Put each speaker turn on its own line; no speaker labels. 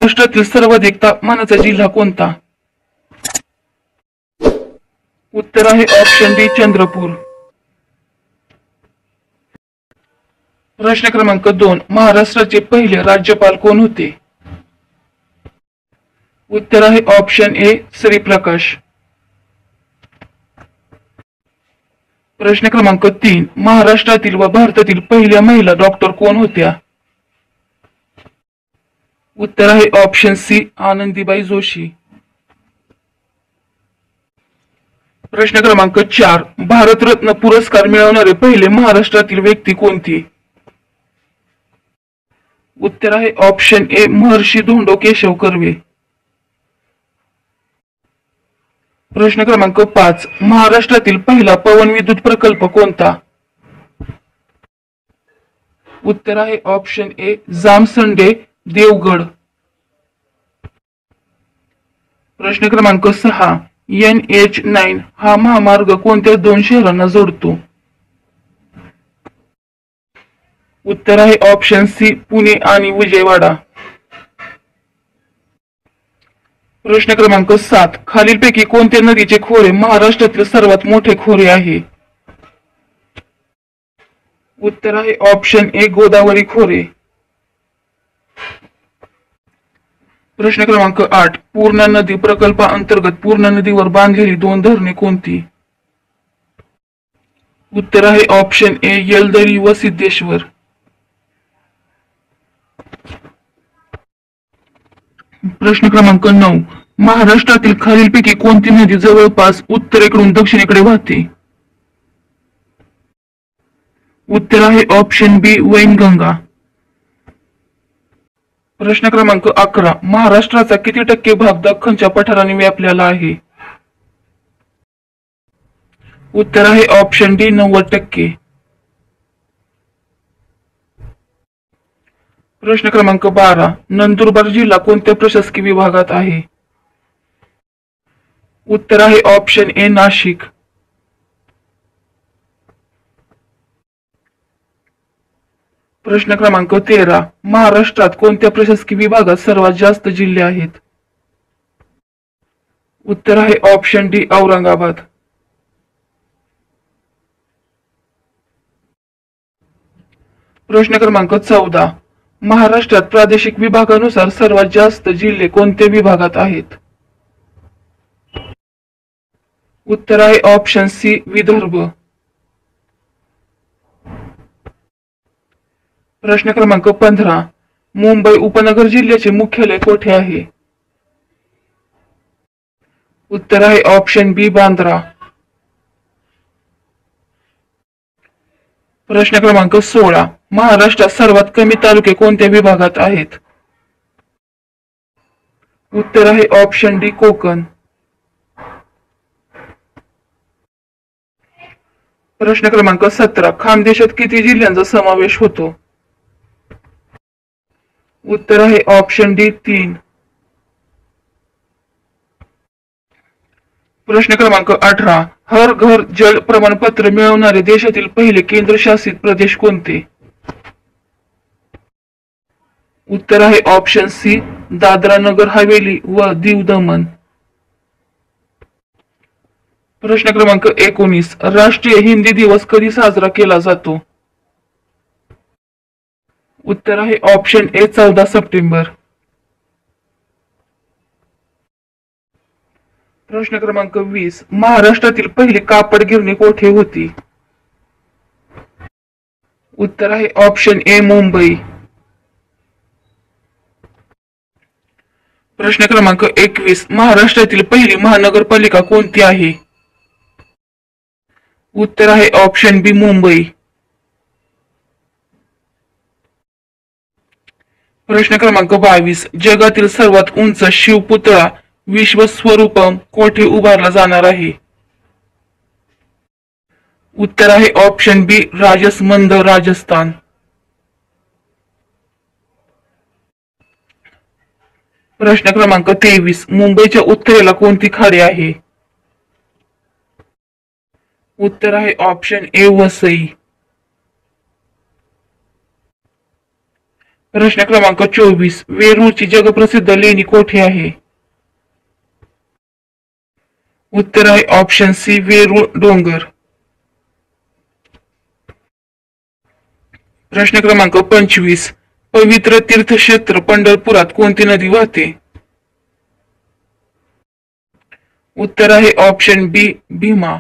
महाराष्ट्रातील सर्वाधिक तापमानाचा जिल्हा कोणता? उत्तर आहे ऑप्शन डी चंद्रपूर. प्रश्न क्रमांक 2. महाराष्ट्राचे पहिले राज्यपाल कोण होते? उत्तर आहे ऑप्शन ए श्रीप्रकाश. प्रश्न क्रमांक 3. महाराष्ट्रातील व भारतातील पहिल्या महिला डॉक्टर कोण होत्या? उत्तर आहे ऑप्शन सी आनंदीबाई जोशी. प्रश्न क्रमांक 4. भारतरत्न पुरस्कार मिळवणारे पहिले महाराष्ट्रातील व्यक्ती कोणती? उत्तर आहे ऑप्शन ए महर्षी धोंडो केशव कर्वे. प्रश्न क्रमांक 5. महाराष्ट्रातील पहिला पवन विद्युत प्रकल्प कोणता? उत्तर आहे ऑप्शन ए जामसंडे देवगड. प्रश्न क्रमांक 6. NH9 हा महामार्ग कोणत्या दोन शहरांना जोडतो? उत्तर आहे ऑप्शन सी पुणे आणि विजयवाडा. प्रश्न क्रमांक 7. खालीलपैकी कोणत्या नदीचे खोरे महाराष्ट्रातील सर्वात मोठे खोरे आहे? उत्तर आहे ऑप्शन ए गोदावरी खोरे. प्रश्न क्रमांक 8. पूर्णा नदी प्रकल्पाअंतर्गत पूर्णा नदीवर बांधलेली दोन धरणे कोणती? उत्तर आहे ऑप्शन ए येलदरी व सिद्धेश्वर. प्रश्न क्रमांक 9. महाराष्ट्रातील खालीलपैकी कोणती नदी जवळपास उत्तरेकडून दक्षिणेकडे वाहते? उत्तर आहे ऑप्शन बी वैनगंगा. प्रश्न क्रमांक 11. महाराष्ट्राचा किती टक्के भाग दख्खनच्या पठाराने व्यापलेला आहे? उत्तर आहे ऑप्शन डी 90%. प्रश्न क्रमांक 12. नंदुरबार जिल्हा कोणत्या प्रशासकीय विभागात आहे? उत्तर आहे ऑप्शन ए नाशिक. प्रश्न क्रमांक 13. महाराष्ट्रात कोणत्या प्रशासकीय विभागात सर्वात जास्त जिल्हे आहेत? उत्तर आहे ऑप्शन डी औरंगाबाद. प्रश्न क्रमांक 14. महाराष्ट्रात प्रादेशिक विभागानुसार सर्वात जास्त जिल्हे कोणत्या विभागात आहेत? उत्तर आहे ऑप्शन सी विदर्भ. प्रश्न क्रमांक 15. मुंबई उपनगर जिल्ह्याचे मुख्यालय कोठे आहे? उत्तर आहे ऑप्शन बी बांद्रा. प्रश्न क्रमांक 16. महाराष्ट्रात सर्वात कमी तालुके कोणत्या विभागात आहेत? उत्तर आहे ऑप्शन डी कोकण. प्रश्न क्रमांक 17. खानदेशात किती जिल्ह्यांचा समावेश होतो? उत्तर आहे ऑप्शन डी 3. प्रश्न क्रमांक 18. हर घर जल प्रमाणपत्र मिळवणारे देशातील पहिले केंद्रशासित प्रदेश कोणते? उत्तर आहे ऑप्शन सी दादरा नगर हवेली व दीव दमण. प्रश्न क्रमांक 19. राष्ट्रीय हिंदी दिवस कधी साजरा केला जातो? उत्तर आहे ऑप्शन ए 14 सप्टेंबर. प्रश्न क्रमांक 20. महाराष्ट्रातील पहिली कापड गिरणी कोठे होती? उत्तर आहे ऑप्शन ए मुंबई. प्रश्न क्रमांक 21. महाराष्ट्रातील पहिली महानगरपालिका कोणती आहे? उत्तर आहे ऑप्शन बी मुंबई. प्रश्न क्रमांक 22. जगातील सर्वात उंच शिवपुतळा विश्वस्वरूपम कोठे उभारला जाणार आहे? उत्तर आहे ऑप्शन बी राजसमंद राजस्थान. प्रश्न क्रमांक 23. मुंबईच्या उत्तरेला कोणती खाडी आहे? उत्तर आहे ऑप्शन ए वसई. प्रश्न क्रमांक 24. वेरूळची जगप्रसिद्ध लेणी कोठे आहे? उत्तर आहे ऑप्शन सी वेरूळ डोंगर. प्रश्न क्रमांक 25. पवित्र तीर्थक्षेत्र पंढरपुरात कोणती नदी वाहते? उत्तर आहे ऑप्शन बी भीमा.